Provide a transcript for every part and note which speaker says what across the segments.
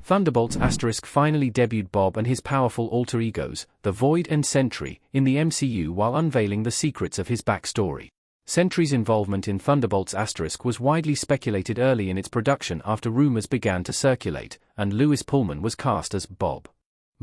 Speaker 1: Thunderbolts * finally debuted Bob and his powerful alter egos, the Void and Sentry, in the MCU while unveiling the secrets of his backstory. Sentry's involvement in Thunderbolts * was widely speculated early in its production after rumors began to circulate, and Lewis Pullman was cast as Bob.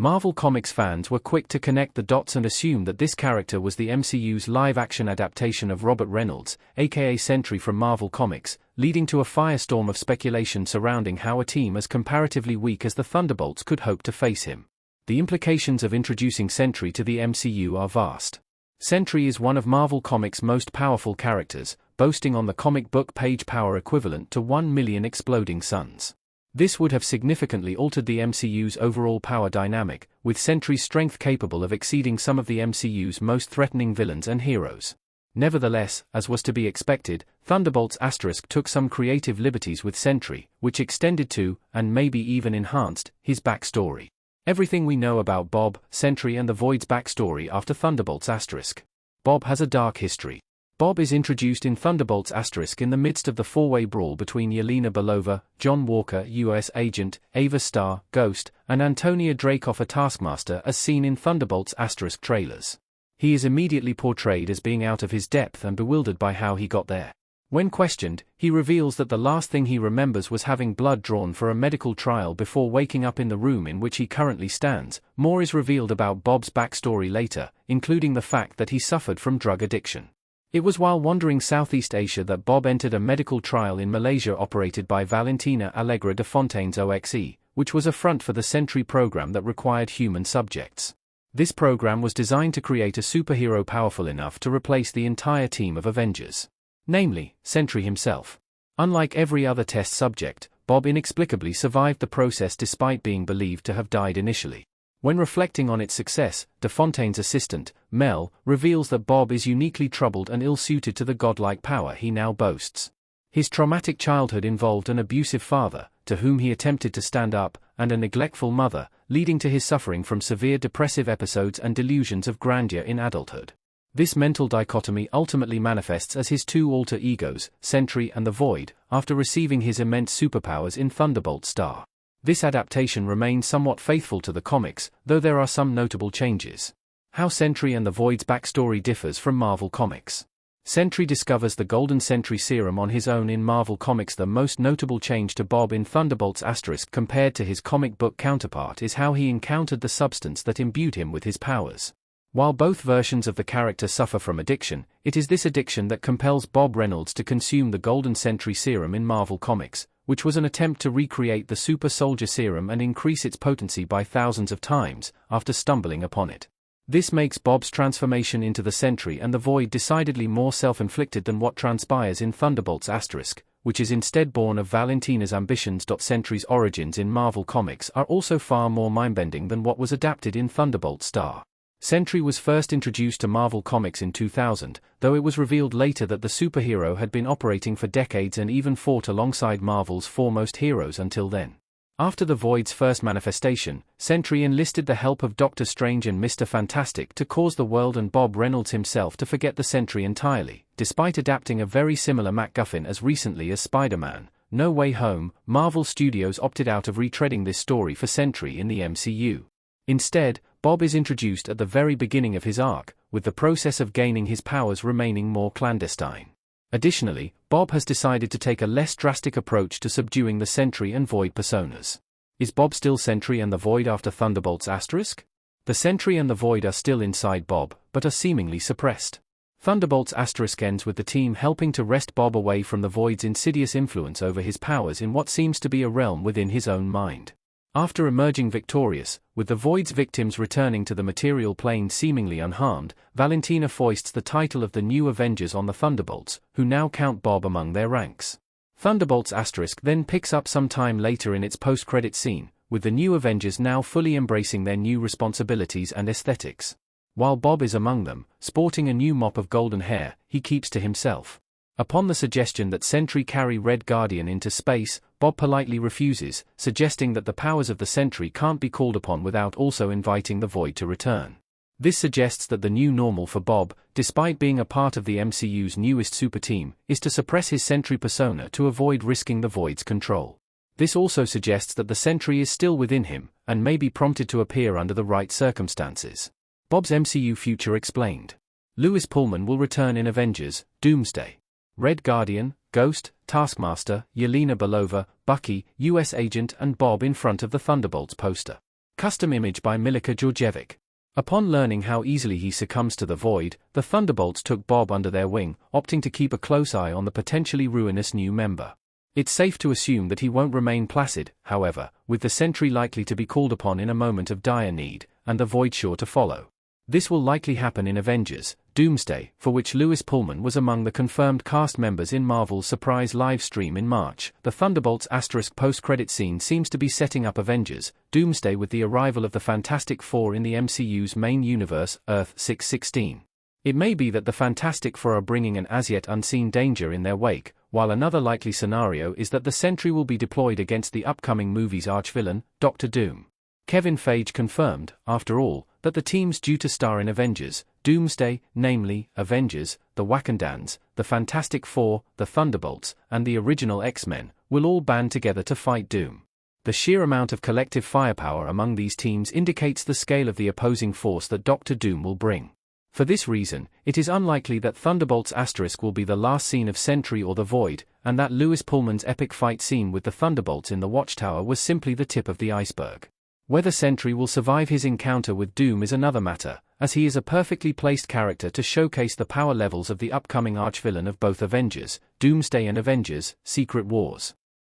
Speaker 1: Marvel Comics fans were quick to connect the dots and assume that this character was the MCU's live-action adaptation of Robert Reynolds, aka Sentry from Marvel Comics, leading to a firestorm of speculation surrounding how a team as comparatively weak as the Thunderbolts could hope to face him. The implications of introducing Sentry to the MCU are vast. Sentry is one of Marvel Comics' most powerful characters, boasting on the comic book page power equivalent to 1 million exploding suns. This would have significantly altered the MCU's overall power dynamic, with Sentry's strength capable of exceeding some of the MCU's most threatening villains and heroes. Nevertheless, as was to be expected, Thunderbolts * took some creative liberties with Sentry, which extended to, and maybe even enhanced, his backstory. Everything we know about Bob, Sentry and the Void's backstory after Thunderbolts *. Bob has a dark history. Bob is introduced in Thunderbolts * in the midst of the four-way brawl between Yelena Belova, John Walker, U.S. Agent, Ava Starr, Ghost, and Antonia Dreykov, a Taskmaster, as seen in Thunderbolts * trailers. He is immediately portrayed as being out of his depth and bewildered by how he got there. When questioned, he reveals that the last thing he remembers was having blood drawn for a medical trial before waking up in the room in which he currently stands. More is revealed about Bob's backstory later, including the fact that he suffered from drug addiction. It was while wandering Southeast Asia that Bob entered a medical trial in Malaysia operated by Valentina Allegra de Fontaine's OXE, which was a front for the Sentry program that required human subjects. This program was designed to create a superhero powerful enough to replace the entire team of Avengers. Namely, Sentry himself. Unlike every other test subject, Bob inexplicably survived the process despite being believed to have died initially. When reflecting on its success, De Fontaine's assistant, Mel, reveals that Bob is uniquely troubled and ill-suited to the godlike power he now boasts. His traumatic childhood involved an abusive father, to whom he attempted to stand up, and a neglectful mother, leading to his suffering from severe depressive episodes and delusions of grandeur in adulthood. This mental dichotomy ultimately manifests as his two alter egos, Sentry and the Void, after receiving his immense superpowers in Thunderbolts *. This adaptation remains somewhat faithful to the comics, though there are some notable changes. How Sentry and the Void's backstory differs from Marvel Comics. Sentry discovers the Golden Sentry serum on his own in Marvel Comics. The most notable change to Bob in Thunderbolts * compared to his comic book counterpart is how he encountered the substance that imbued him with his powers. While both versions of the character suffer from addiction, it is this addiction that compels Bob Reynolds to consume the Golden Sentry serum in Marvel Comics, which was an attempt to recreate the Super Soldier Serum and increase its potency by thousands of times, after stumbling upon it. This makes Bob's transformation into the Sentry and the Void decidedly more self-inflicted than what transpires in Thunderbolts *, which is instead born of Valentina's ambitions. Sentry's origins in Marvel Comics are also far more mind-bending than what was adapted in Thunderbolts *. Sentry was first introduced to Marvel Comics in 2000, though it was revealed later that the superhero had been operating for decades and even fought alongside Marvel's foremost heroes until then. After the Void's first manifestation, Sentry enlisted the help of Doctor Strange and Mr. Fantastic to cause the world and Bob Reynolds himself to forget the Sentry entirely. Despite adapting a very similar MacGuffin as recently as Spider-Man: No Way Home, Marvel Studios opted out of retreading this story for Sentry in the MCU. Instead, Bob is introduced at the very beginning of his arc, with the process of gaining his powers remaining more clandestine. Additionally, Bob has decided to take a less drastic approach to subduing the Sentry and Void personas. Is Bob still Sentry and the Void after Thunderbolts *? The Sentry and the Void are still inside Bob, but are seemingly suppressed. Thunderbolts * ends with the team helping to wrest Bob away from the Void's insidious influence over his powers in what seems to be a realm within his own mind. After emerging victorious, with the Void's victims returning to the material plane seemingly unharmed, Valentina foists the title of the new Avengers on the Thunderbolts, who now count Bob among their ranks. Thunderbolts * then picks up some time later in its post-credit scene, with the new Avengers now fully embracing their new responsibilities and aesthetics. While Bob is among them, sporting a new mop of golden hair, he keeps to himself. Upon the suggestion that Sentry carry Red Guardian into space, Bob politely refuses, suggesting that the powers of the Sentry can't be called upon without also inviting the Void to return. This suggests that the new normal for Bob, despite being a part of the MCU's newest super team, is to suppress his Sentry persona to avoid risking the Void's control. This also suggests that the Sentry is still within him, and may be prompted to appear under the right circumstances. Bob's MCU future explained. Lewis Pullman will return in Avengers, Doomsday. Red Guardian, Ghost, Taskmaster, Yelena Belova, Bucky, US Agent and Bob in front of the Thunderbolts poster. Custom image by Milica Georgievic. Upon learning how easily he succumbs to the Void, the Thunderbolts took Bob under their wing, opting to keep a close eye on the potentially ruinous new member. It's safe to assume that he won't remain placid, however, with the Sentry likely to be called upon in a moment of dire need, and the Void sure to follow. This will likely happen in Avengers, Doomsday, for which Lewis Pullman was among the confirmed cast members in Marvel's surprise live stream in March. The Thunderbolts * post-credit scene seems to be setting up Avengers, Doomsday with the arrival of the Fantastic Four in the MCU's main universe, Earth 616. It may be that the Fantastic Four are bringing an as-yet unseen danger in their wake, while another likely scenario is that the Sentry will be deployed against the upcoming movie's archvillain, Doctor Doom. Kevin Feige confirmed, after all, that the teams due to star in Avengers, Doomsday, namely, Avengers, the Wakandans, the Fantastic Four, the Thunderbolts, and the original X-Men, will all band together to fight Doom. The sheer amount of collective firepower among these teams indicates the scale of the opposing force that Doctor Doom will bring. For this reason, it is unlikely that Thunderbolts * will be the last scene of Sentry or the Void, and that Lewis Pullman's epic fight scene with the Thunderbolts in the Watchtower was simply the tip of the iceberg. Whether Sentry will survive his encounter with Doom is another matter, as he is a perfectly placed character to showcase the power levels of the upcoming archvillain of both Avengers, Doomsday and Avengers, Secret Wars.